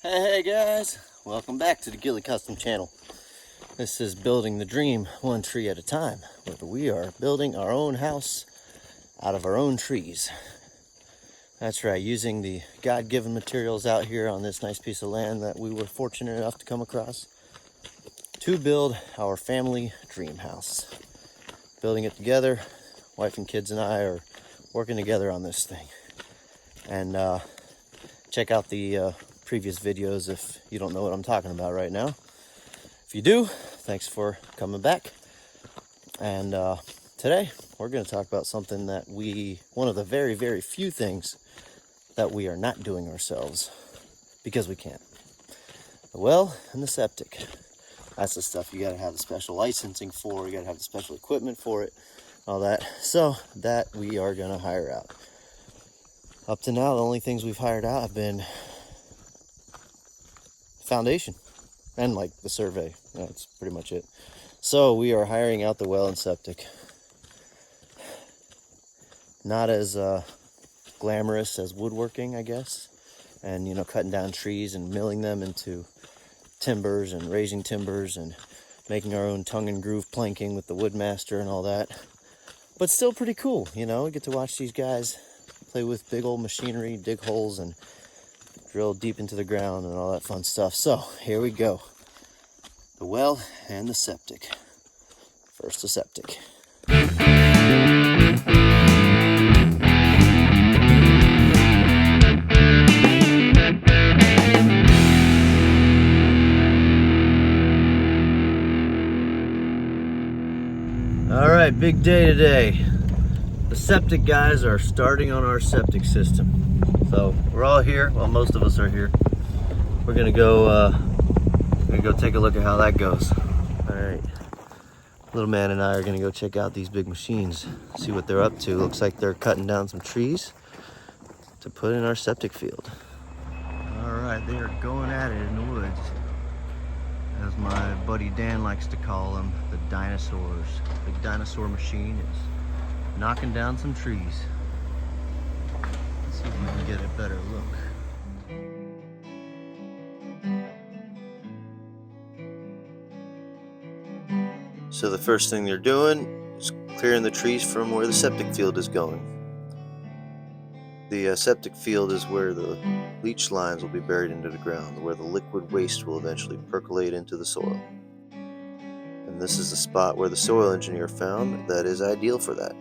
Hey guys, welcome back to the Gilly Custom channel. This is Building the Dream one tree at a time, where we are building our own house out of our own trees. That's right, using the God-given materials out here on this nice piece of land that we were fortunate enough to come across to build our family dream house. Building it together, wife and kids and I are working together on this thing. And check out the previous videos if you don't know what I'm talking about right now. If you do, thanks for coming back. And today we're going to talk about something that one of the very, very few things that we are not doing ourselves because we can't. The well and the septic. That's the stuff you got to have the special licensing for. You got to have the special equipment for it, all that. So that we are going to hire out. Up to now, the only things we've hired out have been foundation and like the survey. That's pretty much it. So we are hiring out the well and septic. Not as glamorous as woodworking, I guess, and cutting down trees and milling them into timbers and raising timbers and making our own tongue and groove planking with the woodmaster and all that. But still pretty cool, we get to watch these guys play with big old machinery, dig holes and drill deep into the ground and all that fun stuff. So here we go. The well and the septic. First the septic. All right, big day today. The septic guys are starting on our septic system. So we're all here. Well, most of us are here. We're gonna go take a look at how that goes. All right, little man and I are gonna go check out these big machines, see what they're up to. Looks like they're cutting down some trees to put in our septic field. All right, they are going at it in the woods, as my buddy Dan likes to call them, the dinosaurs. Big dinosaur machine is knocking down some trees. Let's see if we can get a better look. So the first thing they're doing is clearing the trees from where the septic field is going. The septic field is where the leach lines will be buried into the ground, where the liquid waste will eventually percolate into the soil. And this is the spot where the soil engineer found that is ideal for that.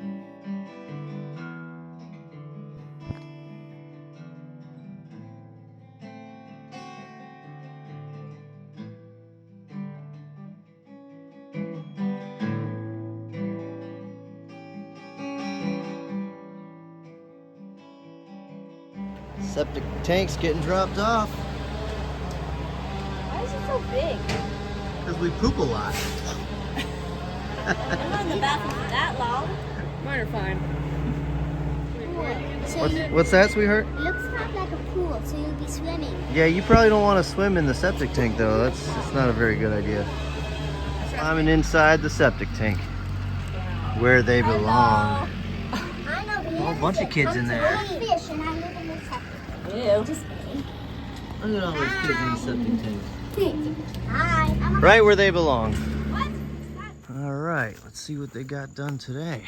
Septic tank's getting dropped off. Why is it so big? Because we poop a lot. I'm not in the bathroom for that long. Mine are fine. What's that, sweetheart? It looks kind of like a pool, so you'll be swimming. Yeah, you probably don't want to swim in the septic tank though. That's not a very good idea. I'm inside the septic tank, where they belong. I know, but A whole bunch of kids in there. fish, and I live in the septic. Ew. Just kidding. Look at all those kids in the septic tank. Hi. Right where they belong. What? All right, let's see what they got done today.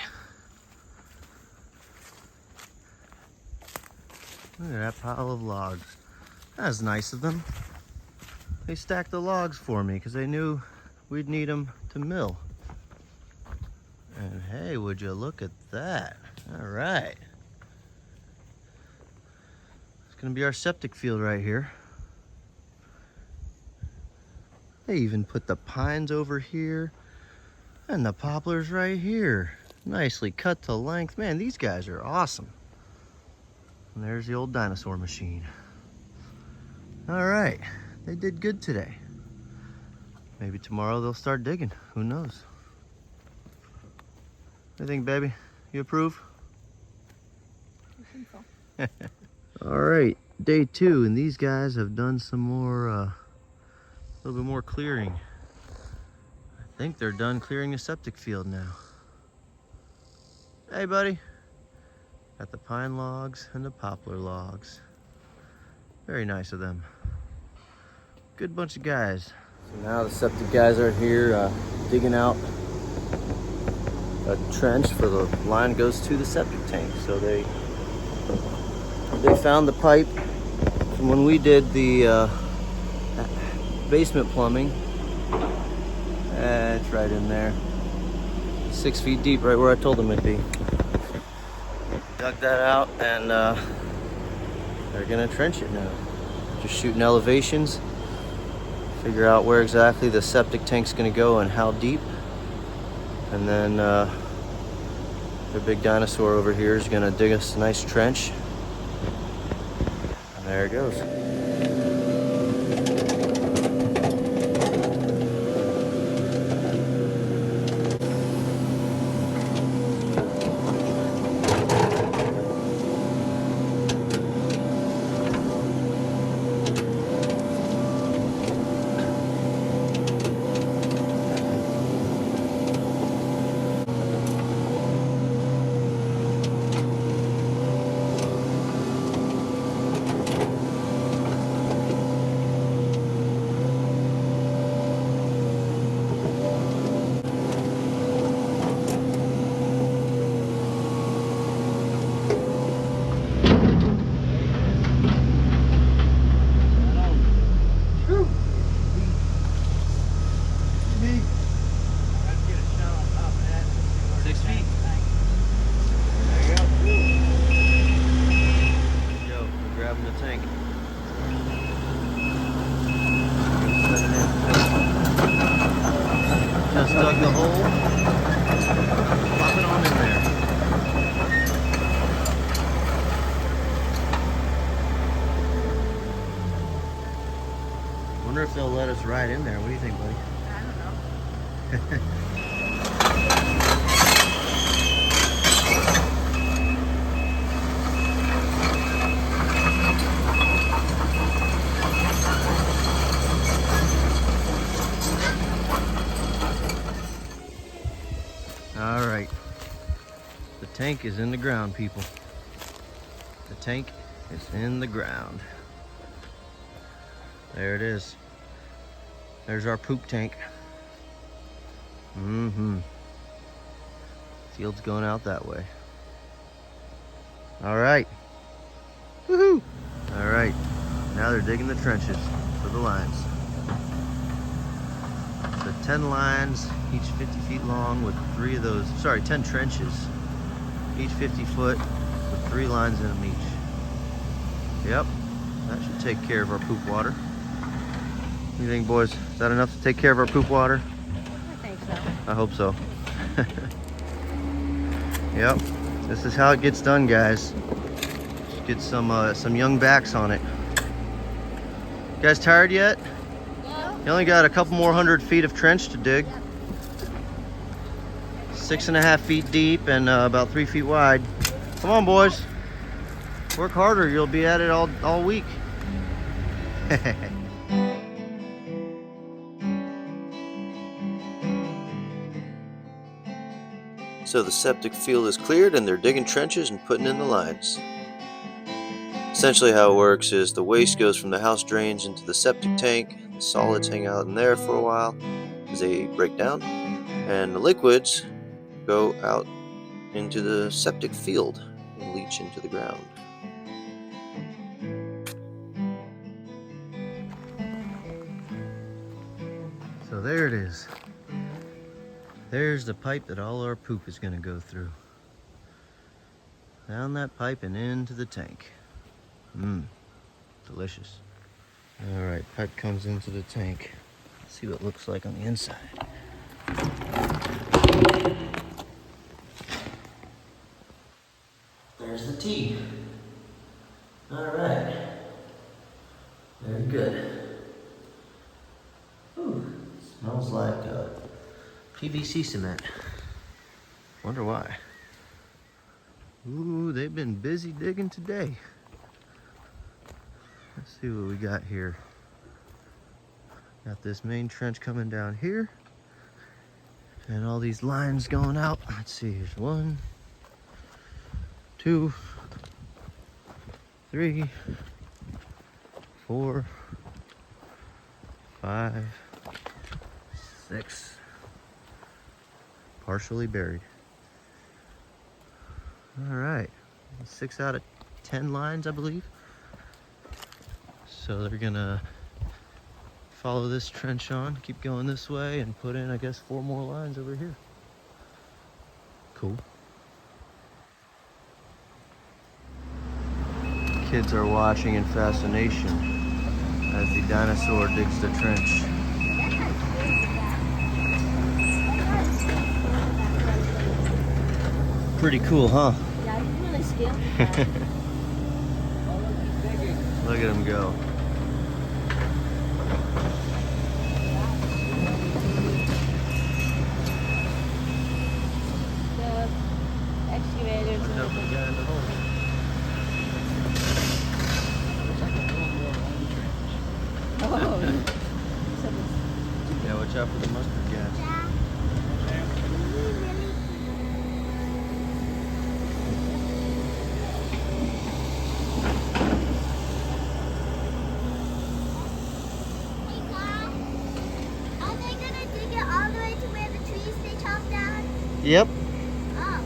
Look at that pile of logs. That's nice of them. They stacked the logs for me because they knew we'd need them to mill. And hey, would you look at that? All right. It's gonna be our septic field right here. They even put the pines over here and the poplars right here. Nicely cut to length. Man, these guys are awesome. And there's the old dinosaur machine. All right, they did good today. Maybe tomorrow they'll start digging, who knows? What do you think, baby? You approve? I think so. All right, day 2, and these guys have done some more, a little bit more clearing. I think they're done clearing the septic field now. Hey, buddy. Got the pine logs and the poplar logs. Very nice of them. Good bunch of guys. So now the septic guys are here digging out a trench for the line goes to the septic tank. So they found the pipe from when we did the basement plumbing. It's right in there. 6 feet deep, right where I told them it'd be. Dug that out and they're gonna trench it now. Just shooting elevations, figure out where exactly the septic tank's gonna go and how deep. And then the big dinosaur over here is gonna dig us a nice trench. And there it goes. Just dug the hole. Pop it on in there. Wonder if they'll let us ride in there. What do you think, buddy? I don't know. All right. The tank is in the ground, people. The tank is in the ground. There it is. There's our poop tank. Field's going out that way. All right. Woohoo! All right. Now they're digging the trenches for the lines. So 10 lines, each 50 feet long with 3 of those, 10 trenches, each 50 foot with 3 lines in them each. Yep, that should take care of our poop water. What do you think, boys? Is that enough to take care of our poop water? I think so. I hope so. Yep, this is how it gets done, guys. Just get some young backs on it. You guys tired yet? You only got a couple more 100 feet of trench to dig. 6.5 feet deep and about 3 feet wide. Come on, boys. Work harder, you'll be at it all week. So the septic field is cleared and they're digging trenches and putting in the lines. Essentially how it works is the waste goes from the house drains into the septic tank. The solids hang out in there for a while as they break down. And the liquids go out into the septic field and leach into the ground. So there it is. There's the pipe that all our poop is going to go through. Down that pipe and into the tank. Delicious. All right, pipe comes into the tank. Let's see what it looks like on the inside. There's the tea. All right. Very good. Ooh, smells like PVC cement. Wonder why. Ooh, they've been busy digging today. Let's see what we got here. Got this main trench coming down here. And all these lines going out. Let's see, here's 1, 2, 3, 4, 5, 6. Partially buried. All right, 6 out of 10 lines, I believe. So they're gonna follow this trench on, keep going this way, and put in, I guess, 4 more lines over here. Cool. Kids are watching in fascination as the dinosaur digs the trench. Pretty cool, huh? Yeah, he's really skilled. Look at him go. The excavators. Watch out for the guy in the hole. Oh. Yeah, watch out for the mustard gas. Are they gonna dig it all the way to where the trees they chopped down? Yep. Oh.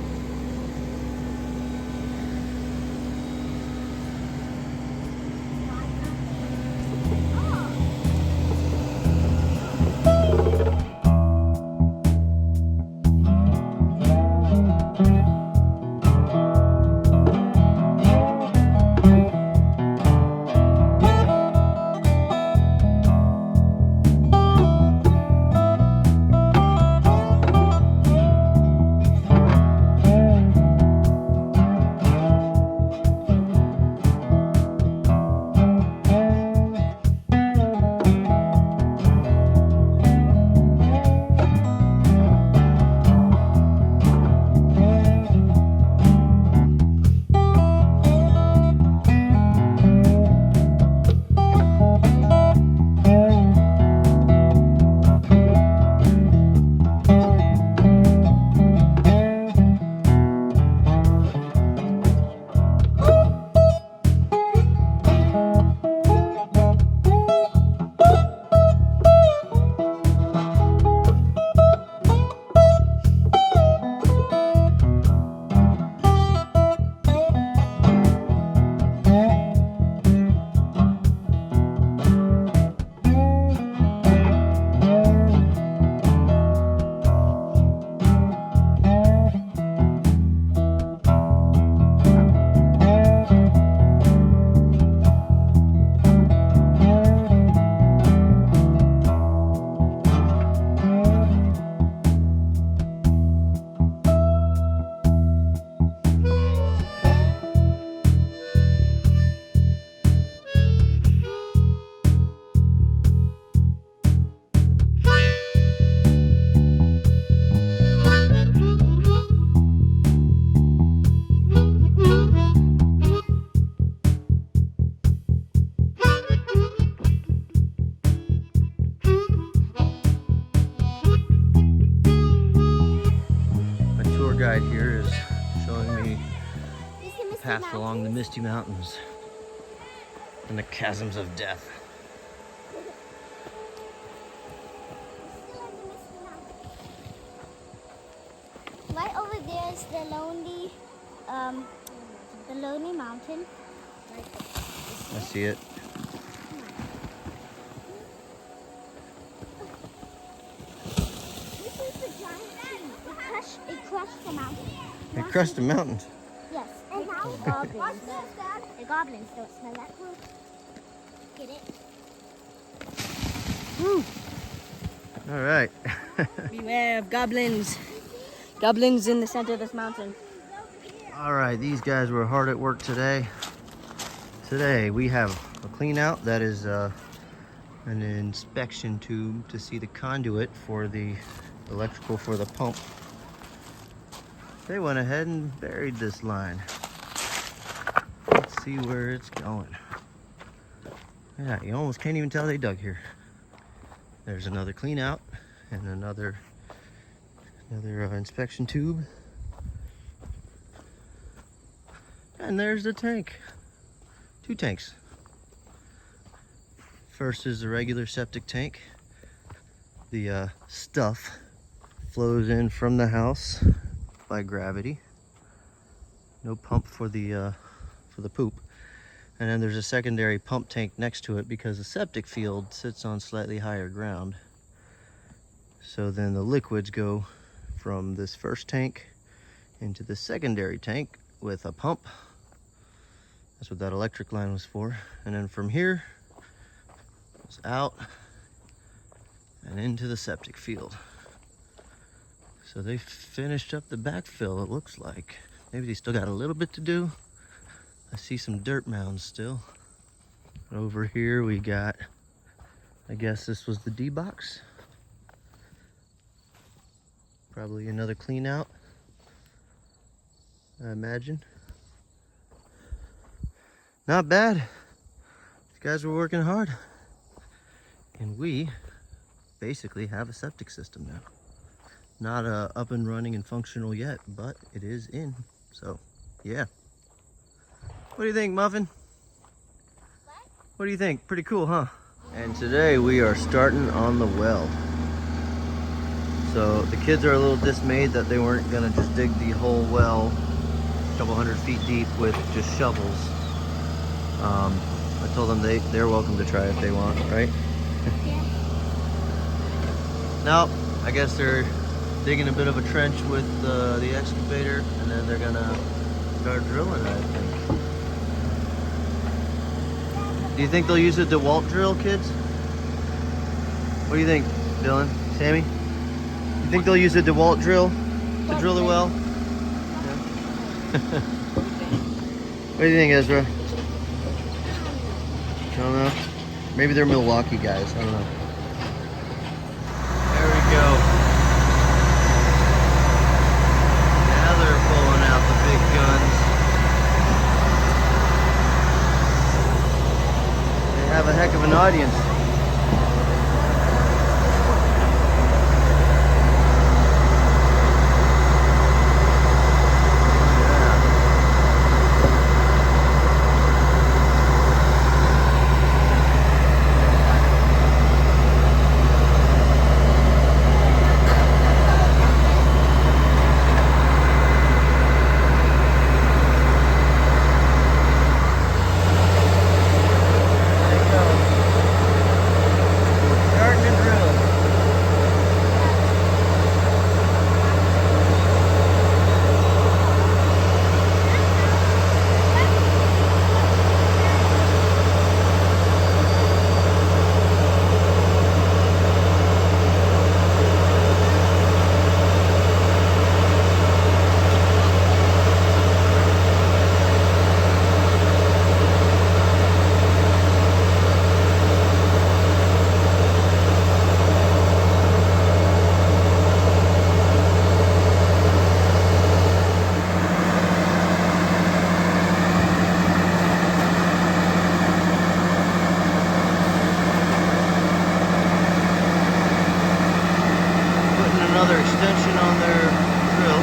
Guide here is showing me You see Mr. path along the Mountains? misty mountains and the chasms of death. Right over there is the lonely mountain. I see it. This is the giant tree. It crushed the mountain. It crushed the mountains. Yes. And now the goblins. The goblins don't smell that cool. Get it? Woo. All right. Beware of goblins. Goblins in the center of this mountain. All right, these guys were hard at work today. Today we have a clean out that is an inspection tube to see the conduit for the electrical for the pump. They went ahead and buried this line. Let's see where it's going. Yeah, you almost can't even tell they dug here. There's another clean out and another inspection tube. And there's the tank. 2 tanks. First is the regular septic tank. The stuff flows in from the house by gravity. No pump for the poop. And then there's a secondary pump tank next to it because the septic field sits on slightly higher ground. So then the liquids go from this first tank into the secondary tank with a pump. That's what that electric line was for. And then from here, it's out and into the septic field. So they finished up the backfill, it looks like. Maybe they still got a little bit to do. I see some dirt mounds still. Over here we got, I guess this was the D box. Probably another clean out, I imagine. Not bad. These guys were working hard. And we basically have a septic system now. Not up and running and functional yet, but it is in. So, yeah. What do you think, Muffin? What do you think? Pretty cool, huh? And today we are starting on the well. So the kids are a little dismayed that they weren't gonna just dig the whole well a couple 100 feet deep with just shovels. I told them they're welcome to try if they want, right? Yeah. Now, I guess they're digging a bit of a trench with the excavator, and then they're gonna start drilling it, I think. Do you think they'll use a DeWalt drill, kids? What do you think, Dylan? Sammy? You think they'll use a DeWalt drill to drill the well? Yeah. What do you think, Ezra? I don't know. Maybe they're Milwaukee guys. I don't know. There we go. Now they're pulling out the big guns. They have a heck of an audience. Another extension on their drill.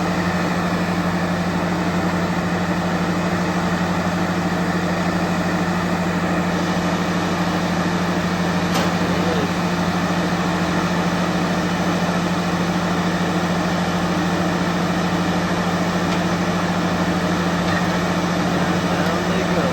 Down they go.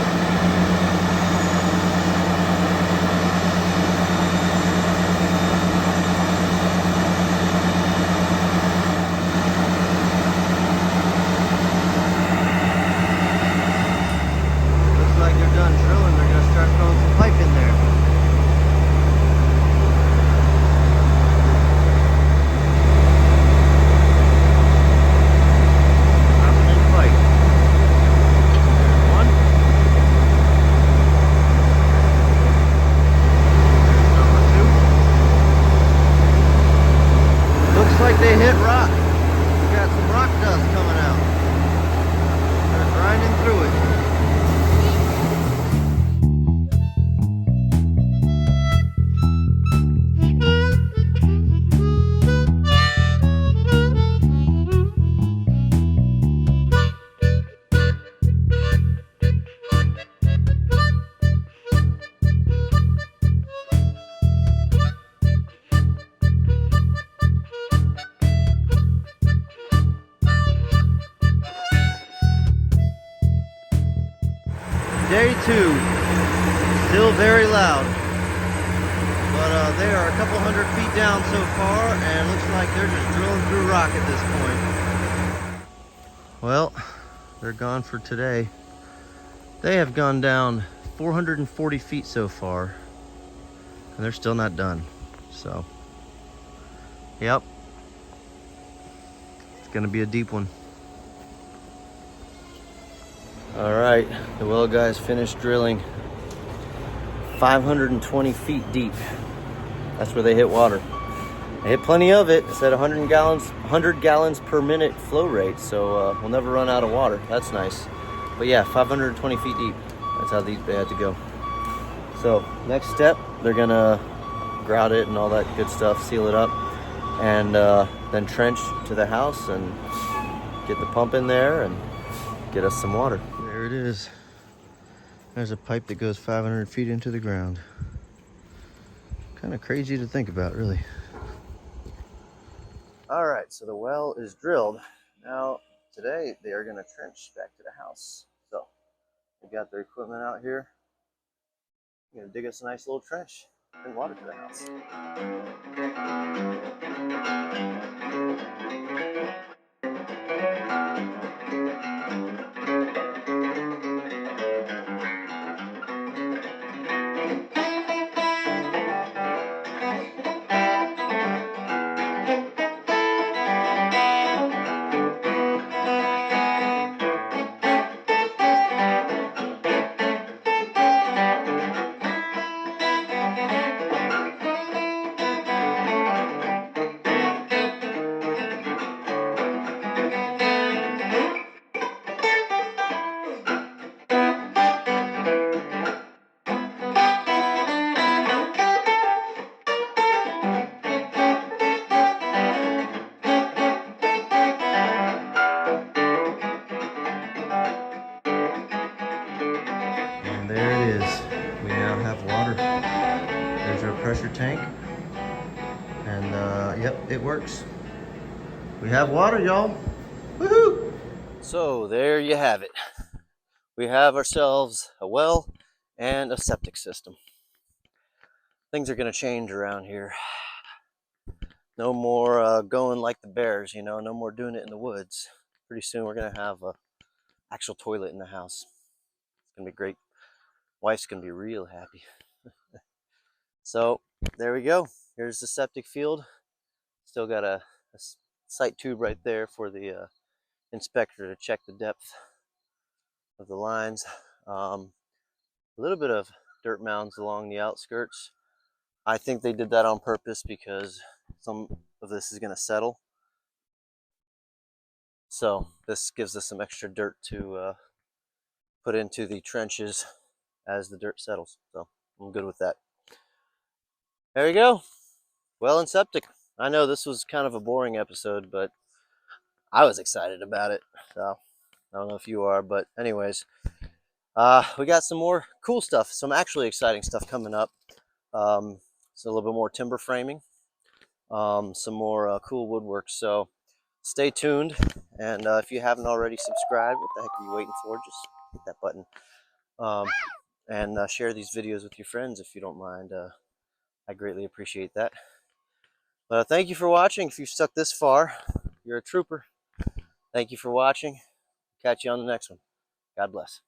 They are a couple 100 feet down so far, and it looks like they're just drilling through rock at this point. Well, they're gone for today. They have gone down 440 feet so far, and they're still not done. So, yep, it's gonna be a deep one. All right, the well guys finished drilling 520 feet deep. That's where they hit water. They hit plenty of it. It's at 100 gallons per minute flow rate, so we'll never run out of water. That's nice. But yeah, 520 feet deep. That's how deep they had to go. So next step, they're gonna grout it and all that good stuff, seal it up, and then trench to the house and get the pump in there and get us some water. There it is. There's a pipe that goes 500 feet into the ground. Kind of crazy to think about, really. All right, so the well is drilled. Now, today they are gonna trench back to the house. So, they got their equipment out here. They're gonna dig us a nice little trench and water to the house. And there it is. We now have water. There's our pressure tank. And yep, it works. We have water, y'all. Woohoo! So there you have it. We have ourselves a well and a septic system. Things are gonna change around here. No more going like the bears, you know, no more doing it in the woods. Pretty soon we're gonna have a actual toilet in the house. It's gonna be great. Wife's gonna be real happy. So there we go. Here's the septic field. Still got a sight tube right there for the inspector to check the depth of the lines. A little bit of dirt mounds along the outskirts. I think they did that on purpose because some of this is going to settle. So this gives us some extra dirt to put into the trenches as the dirt settles. So I'm good with that. There you go. Well and septic. I know this was kind of a boring episode, but I was excited about it. So I don't know if you are, but anyways, we got some more cool stuff, some actually exciting stuff coming up. So a little bit more timber framing, some more cool woodwork. So stay tuned. And if you haven't already subscribed, what the heck are you waiting for? Just hit that button. And share these videos with your friends if you don't mind. I greatly appreciate that. But thank you for watching. If you've stuck this far, you're a trooper. Thank you for watching. Catch you on the next one. God bless.